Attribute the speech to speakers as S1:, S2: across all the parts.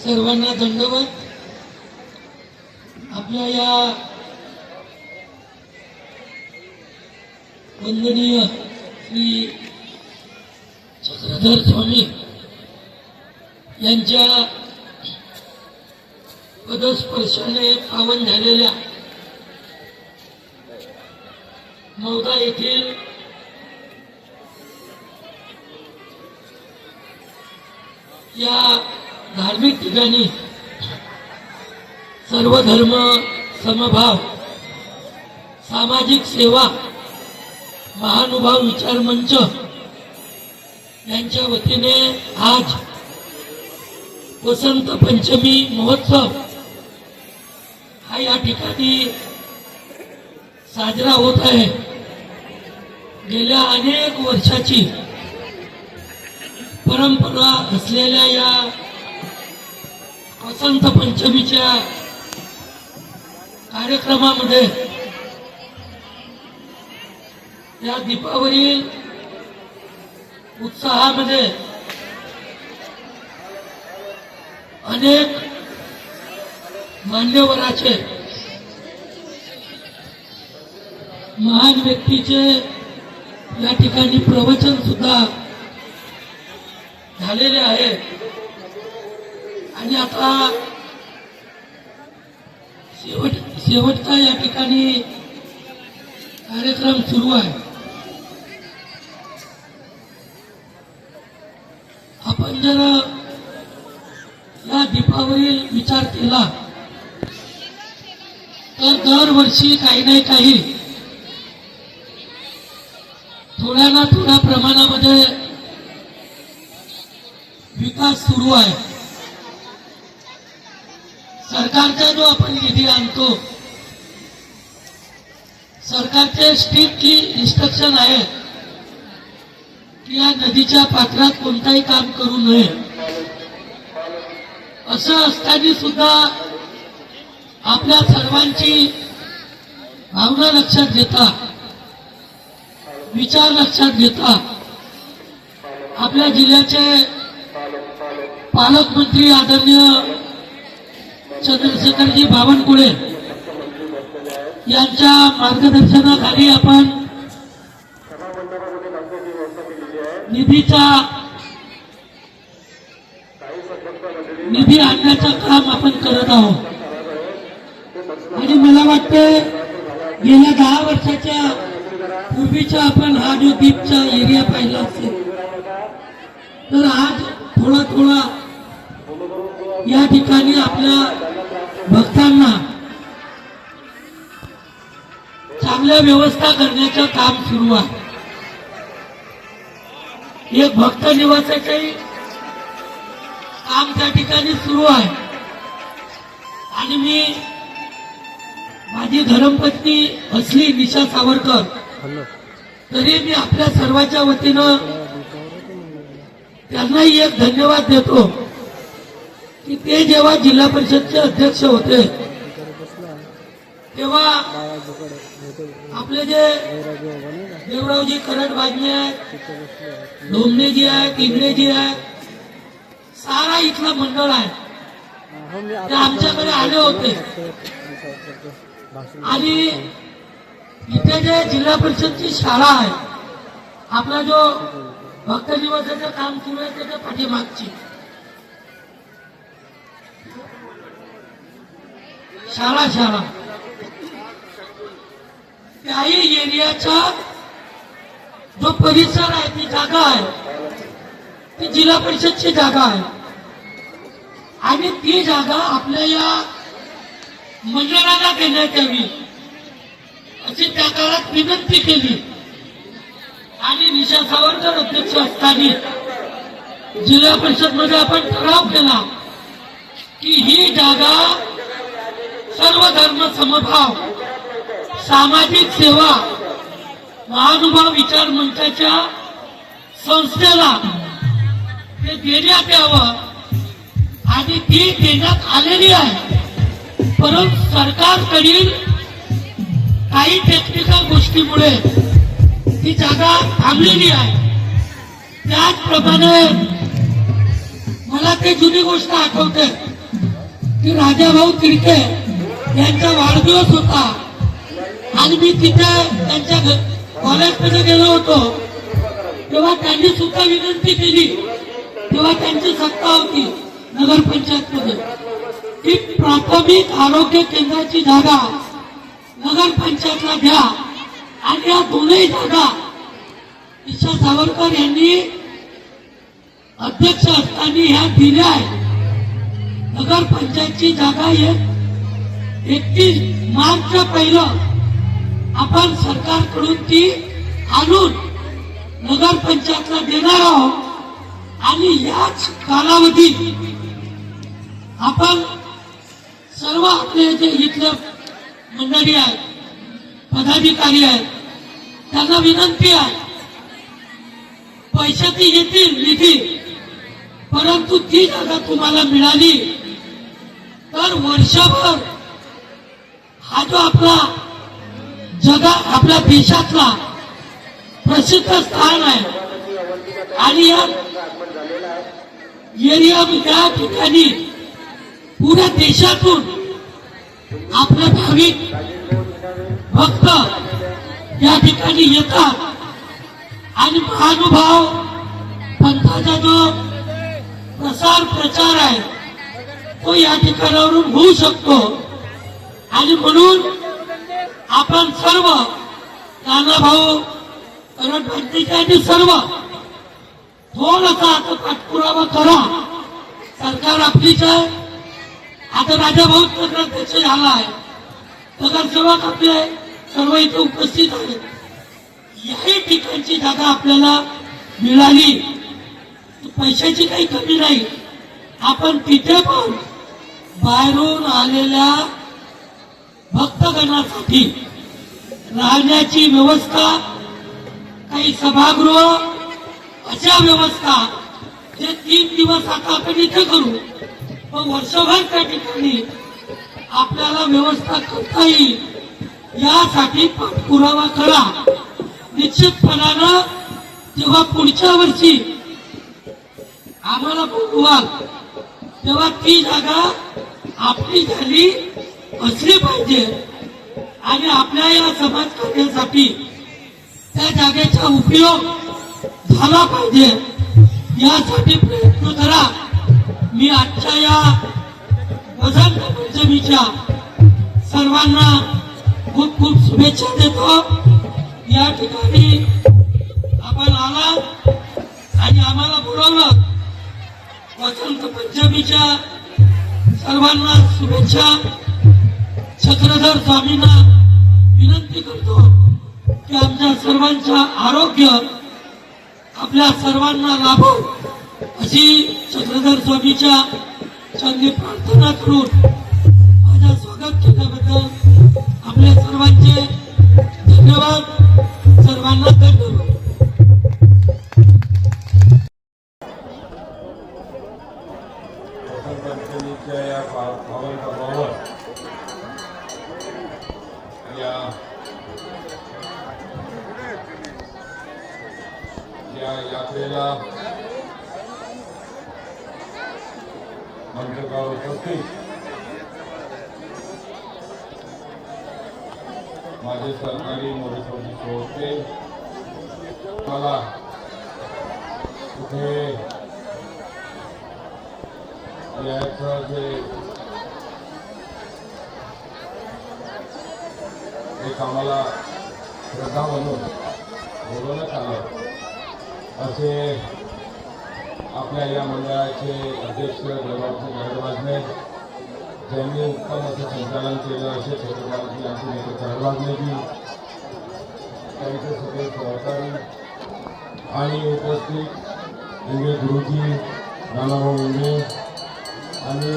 S1: सर्वांना दंडवत। आपल्या या वंदनीय श्री चक्रधर स्वामी यांच्या पदस्पर्शाने पावन झालेल्या मौदा येथील या धार्मिक ठिकाणी सर्व धर्म समभाव सामाजिक सेवा महानुभाव विचार मंच यांच्या वतीने आज वसंत पंचमी महोत्सव हा या ठिकाणी साजरा होत आहे। गेल्या अनेक वर्षाची परंपरा असलेल्या या वसंत पंचमीच्या कार्यक्रमामध्ये या दीपावली उत्साहामध्ये अनेक मान्यवराचे महान व्यक्तीचे या ठिकाणी प्रवचन सुद्धा झालेले आहे आणि आता शेवटचा या ठिकाणी कार्यक्रम सुरू आहे। आपण जर या दीपावली विचार केला तर दरवर्षी काही नाही काही थोड्या ना थोड्या प्रमाणामध्ये विकास सुरू आहे। सरकारचा जो आपण निधी आणतो, सरकारचे स्ट्रिक्टली इन्स्ट्रक्शन आहे की या नदीच्या पात्रात कोणताही काम करू नये। असं असताना सुद्धा आपल्या सर्वांची भावना लक्षात घेता, विचार लक्षात घेता आपल्या जिल्ह्याचे पालकमंत्री आदरणीय चंद्रशेखरजी बावनकुळे यांच्या मार्गदर्शनाखाली आपण निधी आणण्याचं काम आपण करत आहोत आणि मला वाटतं गेल्या 10 वर्षाच्या पूर्वीचा आपण हा जो दीपचा एरिया पाहिला असेल तर आज थोडा थोडा या ठिकाणी आपल्या भक्तांना चांगल्या व्यवस्था करण्याचं काम सुरू आहे। एक भक्त निवासाचंही काम त्या ठिकाणी सुरू आहे आणि मी माझी धर्मपत्नी असली निशा सावरकर तरी मी आपल्या सर्वांच्या वतीनं त्यांनाही एक धन्यवाद देतो की ते जेव्हा जिल्हा परिषदचे अध्यक्ष होते तेव्हा आपले जे देवरावजी करटबाजी आहेत, ढोमणेजी आहेत, इंगळेजी आहेत, सारा इथला मंडळ आहे ते आमच्याकडे आले होते आणि इथे जे जिल्हा परिषदची शाळा आहे, आपला जो भक्त निवासाचं काम सुरू आहे त्याच्या पाठीमागची शाळा त्याही एरियाचा जो परिसर आहे ती जागा आहे ती जिल्हा परिषदची जागा आहे आणि ती जागा आपल्या या मंडळाला देण्यात यावी अशी त्या काळात विनंती केली आणि निशा सावरकर अध्यक्ष असताना जिल्हा परिषद मध्ये आपण ठराव केला की ही जागा सर्व धर्म समभाव सामाजिक सेवा महानुभाव विचार मंचाच्या संस्थेला ते देण्यात यावं आणि ती देण्यात आलेली आहे, परंतु सरकारकडील काही टेक्निकल गोष्टीमुळे ती जागा थांबलेली आहे। त्याचप्रमाणे मला ते जुनी गोष्ट आठवते की राजाभाऊ तिडके यांचा वाढदिवस होता आणि मी तिथे त्यांच्या कॉलेजमध्ये गेलो होतो, तेव्हा त्यांनी सुद्धा विनंती केली. तेव्हा त्यांची सत्ता होती नगरपंचायत मध्ये की प्राथमिक आरोग्य केंद्राची जागा नगरपंचायतला द्या. आणि या दोनही जागा ईशा सावरकर यांनी अध्यक्ष असताना ह्या दिल्या आहेत. नगरपंचायतची जागा 31 मार्चच्या पहिलं आपण सरकारकडून ती आणून नगरपंचायतला देणार आहोत. आणि याच कालावधीत आपण सर्व आपले जे इथले मंडळी आहेत, पदाधिकारी आहेत, त्यांना विनंती आहे, पैशाची येतील निधी, परंतु ती जागा तुम्हाला मिळाली तर वर्षभर हा जो आपल्या देशातला प्रसिद्ध स्थान आहे आणि या एरिया ठिकाणी पुऱ्या देशातून आपले भाविक भक्त या ठिकाणी येतात आणि महानुभाव पंथाचा जो प्रसार प्रचार आहे तो या ठिकाणावरून होऊ शकतो. आणि म्हणून आपण सर्व नानाभाऊ करंट सर्व थोडासा आता पाठपुरावा करा. सरकार आपलीच आहे. आता राजाभाऊ नगराध्यक्ष झाला आहे, नगरसेवक आपले सर्व इथे उपस्थित आहेत. याही ठिकाणची जागा आपल्याला मिळाली, पैशाची काही कमी नाही. आपण तिथे पण बाहेरून आलेल्या भक्तगणासाठी राहण्याची व्यवस्था, काही सभागृह, अशा व्यवस्था जे 3 दिवस आता आपण इथे करू, पण वर्षभर त्या ठिकाणी आपल्याला व्यवस्था करता येईल यासाठी पाठपुरावा करा. निश्चितपणानं जेव्हा पुढच्या वर्षी आम्हाला बोलवाल तेव्हा ती जागा आपली झाली असली पाहिजे आणि आपल्या या समाज कार्यासाठी त्या जागेचा उपयोग झाला पाहिजे. यासाठी प्रयत्न करा. मी आजच्या या वसंत पंचमीच्या सर्वांना खूप खूप शुभेच्छा देतो. या ठिकाणी आपण आला आणि आम्हाला बोलवलं. वसंत पंचमीच्या सर्वांना शुभेच्छा. चक्रधर स्वामींना विनंती करतो की आमच्या सर्वांचं आरोग्य आपल्या सर्वांना लाभो अशी चक्रधर स्वामीच्या चरणी प्रार्थना करून माझं स्वागत केल्याबद्दल आपल्या सर्वांचे धन्यवाद. सर्वांना धन्यवाद.
S2: या पावन पर्वावर या यात्रेला मंत्रगाव उपस्थित माझे सरकारी मोरेश्वरी सोडते मला कुठे याचं जे एक आम्हाला श्रद्धा म्हणून बोलवण्यात आलं असे आपल्या या मंडळाचे अध्यक्ष देवाचे गरडवाजने ज्यांनी उत्तम असं संचालन केलं असे छत्रपती आमचे नेते गरडवाजनेजी त्यांचे सगळे सहकारी आणि उपस्थित इंगे गुरुजी नानाभाऊ इंगे आणि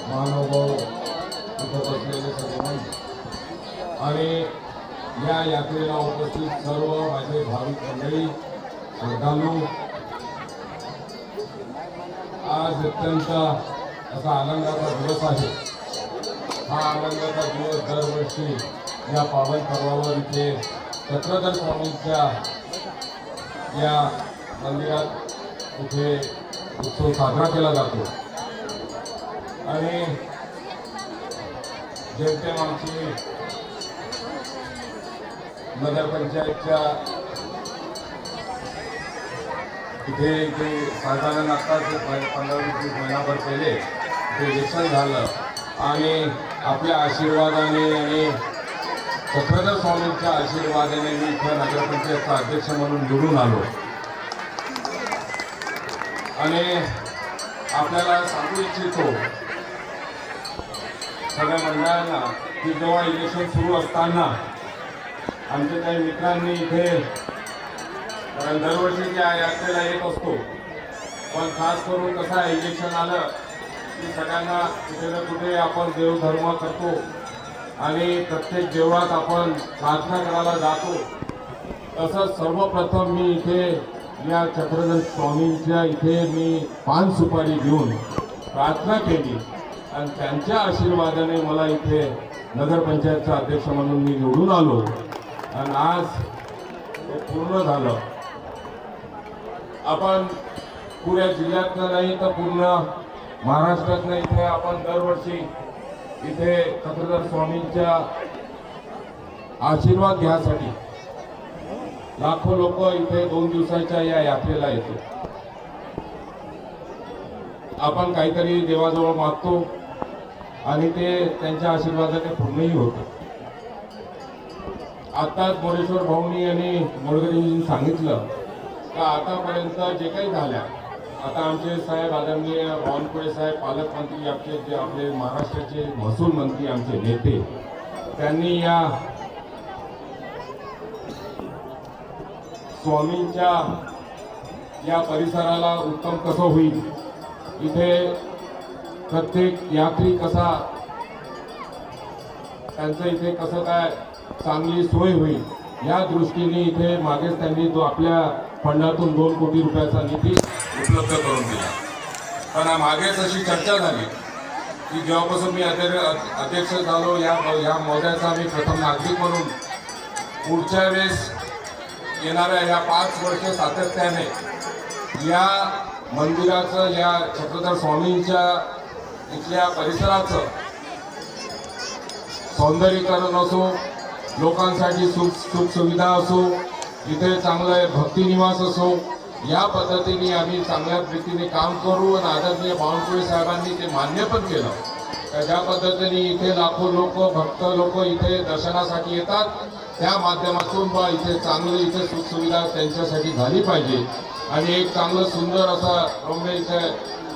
S2: महानुभाव इथं बसलेले सर्व आणि या यात्रेला उपस्थित सर्व माझे भाविक मंडळी श्रद्धालू. आज अत्यंत असा आनंदाचा दिवस आहे. हा आनंदाचा दिवस दरवर्षी या पावन पर्वावर इथे चक्रधर स्वामींच्या या मंदिरात इथे उत्सव साजरा केला जातो आणि जेमतेम आमची नगरपंचायतच्या इथे जे साधारण आत्ताच 15-20 महिनाभर पहिले ते इलेक्शन झालं आणि आपल्या आशीर्वादाने आणि चक्रधर स्वामींच्या आशीर्वादाने मी इथं नगरपंचायतचा अध्यक्ष म्हणून निवडून आलो आणि आपल्याला सांगू इच्छितो सगळ्या मंडळांना की जेव्हा इलेक्शन सुरू असताना आमच्या काही मित्रांनी इथे कारण दरवर्षी या यात्रेला येत असतो पण खास करून कसं आहे इलेक्शन आलं की सगळ्यांना कुठे ना कुठे आपण देवधर्म करतो आणि प्रत्येक देवळात आपण प्रार्थना करायला जातो तसंच सर्वप्रथम मी इथे या चक्रधर स्वामींच्या इथे मी पान सुपारी घेऊन प्रार्थना केली आणि त्यांच्या आशीर्वादाने मला इथे नगरपंचायतचा अध्यक्ष म्हणून मी निवडून आलो आणि आज ते पूर्ण झालं. आपण पुऱ्या जिल्ह्यातनं नाही तर पूर्ण महाराष्ट्रातनं इथे आपण दरवर्षी इथे चक्रधर स्वामींच्या आशीर्वाद घ्यासाठी लाखो लोक इथे 2 दिवसाच्या या यात्रेला येतो. आपण काहीतरी देवाजवळ मागतो आणि ते त्यांच्या आशीर्वादाने पूर्णही होतं. आताच मोरेश्वर भाऊनी आणि मोडकरींनी सांगितलं का आतापर्यंत जे काही झाल्या आता आमचे साहेब आदरणीय बावनकुळे साहेब पालकमंत्री आमचे जे आपले महाराष्ट्राचे महसूल मंत्री आमचे नेते त्यांनी या स्वामींच्या या परिसराला उत्तम कसं होईल इथे प्रत्येक यात्री कसा त्यांचं इथे कसं काय चांगली सोय होईल या दृष्टीने इथे मागेच त्यांनी जो आपल्या फंडातून 2 कोटी रुपयाचा निधी उपलब्ध करून दिला. पण मागेच अशी चर्चा झाली की जेव्हापासून मी अध्यक्ष झालो या महोदयाचा मी प्रथम नागरिक म्हणून पुढच्या वेळेस येणाऱ्या या 5 वर्ष सातत्याने या मंदिराचं या चक्रधर स्वामींच्या इथल्या परिसराचं सौंदर्यीकरण असो लोकांसाठी सुख सुविधा असो इथे चांगलं भक्तिनिवास असो या पद्धतीने आम्ही चांगल्या रीतीने काम करू आणि आदरणीय बावनकुळे साहेबांनी ते मान्य पण केलं. ज्या पद्धतीने इथे लाखो लोक भक्त लोक इथे दर्शनासाठी येतात त्या माध्यमातून बा इथे चांगली इथे सुखसुविधा त्यांच्यासाठी झाली पाहिजे आणि एक चांगलं सुंदर असं रम्य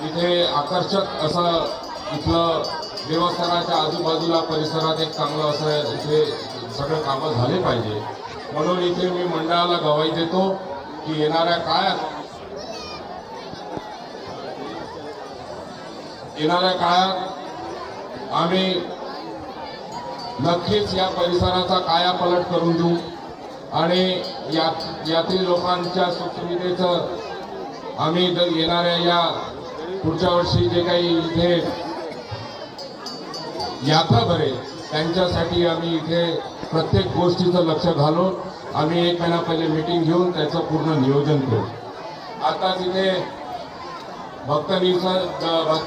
S2: इथे आकर्षक असं इथलं देवस्थानाच्या आजूबाजूला परिसरात एक चांगलं असं इथे सगळे कामं झाले पाहिजे. म्हणून इथे मी मंडळाला गवाही देतो की येणाऱ्या काळात आम्ही नक्कीच या परिसराचा कायापालट करून देऊ आणि यात्री लोकांच्या सुखसुविधेचं आम्ही येणाऱ्या या पुढच्या वर्षी जे काही इथे यात्रा भरेल त्यांच्यासाठी आम्ही इथे प्रत्येक गोष्टीचं लक्ष घालून आम्ही 1 महिना पहिले मीटिंग घेऊन त्याचं पूर्ण नियोजन करू. आता तिथे भक्त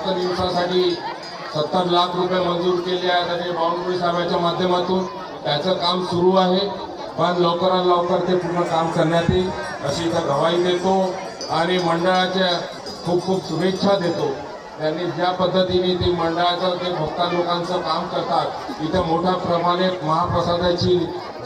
S2: निवासासाठी 70 लाख रुपये मंजूर केले आहेत आणि बावनकुळे साहेबांच्या माध्यमातून त्याचं काम सुरू आहे. पण लवकरात लवकर ते पूर्ण काम करण्यात येईल अशी इथं गवाही देतो आणि मंडळाच्या खूप खूप शुभेच्छा देतो. त्यांनी ज्या पद्धतीने ते मंडळाचं ते भक्ता लोकांचं काम करतात इथं मोठ्या प्रमाणात महाप्रसादाची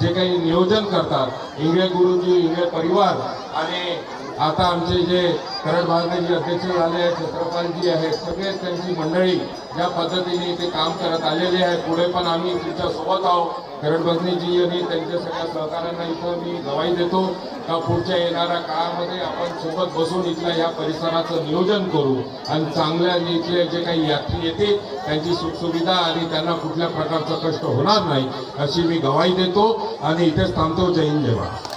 S2: जे काही नियोजन करतात इंगळे गुरुजी इंगळे परिवार आणि आता आमचे जे करड भाजनेचे अध्यक्ष झाले आहेत छत्रपालजी आहेत सगळेच त्यांची मंडळी ज्या पद्धतीने इथे काम करत आलेले आहे पुढे पण आम्ही तुमच्या सोबत आहोत. करड भाजनेजी आणि त्यांच्या सगळ्या सहकाऱ्यांना इथं मी गवाही देतो का पुढच्या येणाऱ्या काळामध्ये आपण सोबत बसून इथल्या या परिसराचं नियोजन करू आणि चांगल्या इथले जे काही यात्री येतील त्यांची सुखसुविधा आणि त्यांना कुठल्या प्रकारचं कष्ट होणार नाही अशी मी गवाही देतो आणि इथेच थांबतो. जय हिंद जय भारत.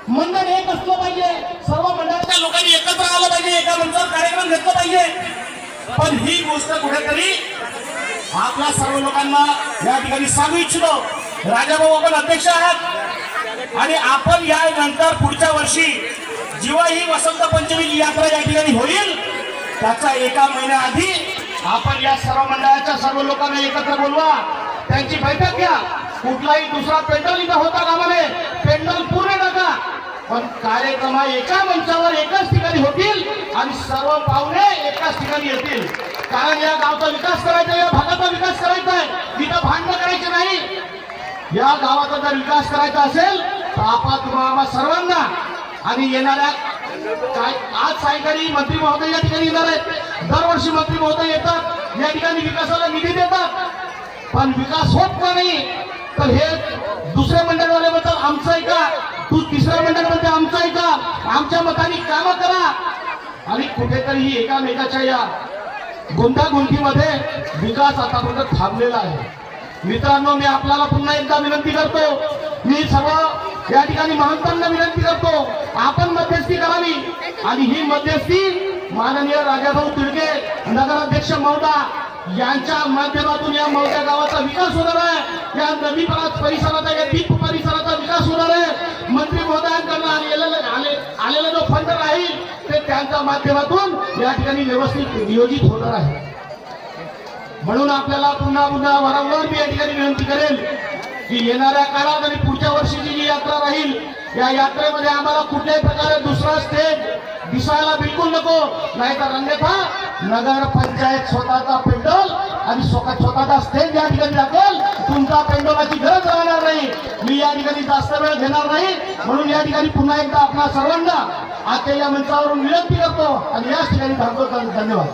S3: मंडळ एक असलं पाहिजे सर्व मंडळाच्या लोकांनी एकत्र आलं पाहिजे एका मंचावर कार्यक्रम घेतला पाहिजे. पण ही गोष्ट कुठेतरी आपल्या सर्व लोकांना या ठिकाणी सांगू इच्छितो. राजाभाऊ आपण अध्यक्ष आहात आणि आपण यानंतर पुढच्या वर्षी जेव्हा ही वसंत पंचमीची यात्रा या ठिकाणी होईल त्याचा एका महिन्याआधी आपण या सर्व मंडळाच्या सर्व लोकांना एकत्र बोलवा, त्यांची बैठक घ्या. कुठलाही दुसरा पेंडल इथं होता कामा नये, पेंडल पूर्ण नका, पण कार्यक्रम एका मंचावर एकाच ठिकाणी होतील आणि सर्व पाहुणे एकाच ठिकाणी येतील. कारण या गावचा विकास करायचा, या भागाचा विकास करायचा आहे, इथं भांडणं करायचे नाही. या गावाचा जर विकास करायचा असेल तर आपण तुम्हाला सर्वांना आणि येणाऱ्या काय आज सायंकाळी मंत्री महोदय या ठिकाणी येणार आहेत. दरवर्षी मंत्री महोदय येतात, या ठिकाणी विकासाला निधी देतात, पण विकास होत का नाही तर हे दुसऱ्या मंडळवाले म्हणतात आमचं आहे का, तू तिसऱ्या मंडळ म्हणते आमचं आहे का, आमच्या मताने कामं करा. आणि कुठेतरी ही एकामेकाच्या या गुंतागुंतीमध्ये विकास आतापर्यंत थांबलेला आहे. मित्रांनो, मी आपल्याला पुन्हा एकदा विनंती करतो, मी सर्व या ठिकाणी महंतांना विनंती करतो, आपण मध्यस्थी करावी आणि ही मध्यस्थी माननीय राजाभाऊ तिडके नगराध्यक्ष महोदय यांच्या माध्यमातून या मौजा गावाचा विकास होणार आहे. या नदी परिसराचा, या दीप परिसराचा विकास होणार आहे. मंत्री महोदयांकडून आलेला जो फंड राहील ते त्यांच्या माध्यमातून या ठिकाणी व्यवस्थित नियोजित होणार आहे. म्हणून आपल्याला पुन्हा वारंवार मी या ठिकाणी विनंती करेल की येणाऱ्या काळात आणि पुढच्या वर्षीची जी यात्रा राहील या यात्रेमध्ये आम्हाला कुठल्याही प्रकारे दुसरा स्टेज दिसायला बिलकुल नको, नाहीतर अन्यथा नगर पंचायत स्वतःचा पेंडॉल आणि स्वतःचा स्टेज या ठिकाणी दाखल, तुमचा पेंडॉलाची गरज राहणार नाही. मी या ठिकाणी जास्त वेळ घेणार नाही, म्हणून या ठिकाणी पुन्हा एकदा आपल्या सर्वांना आजच्या या मंचावरून विनंती करतो आणि याच ठिकाणी थांबतो. धन्यवाद.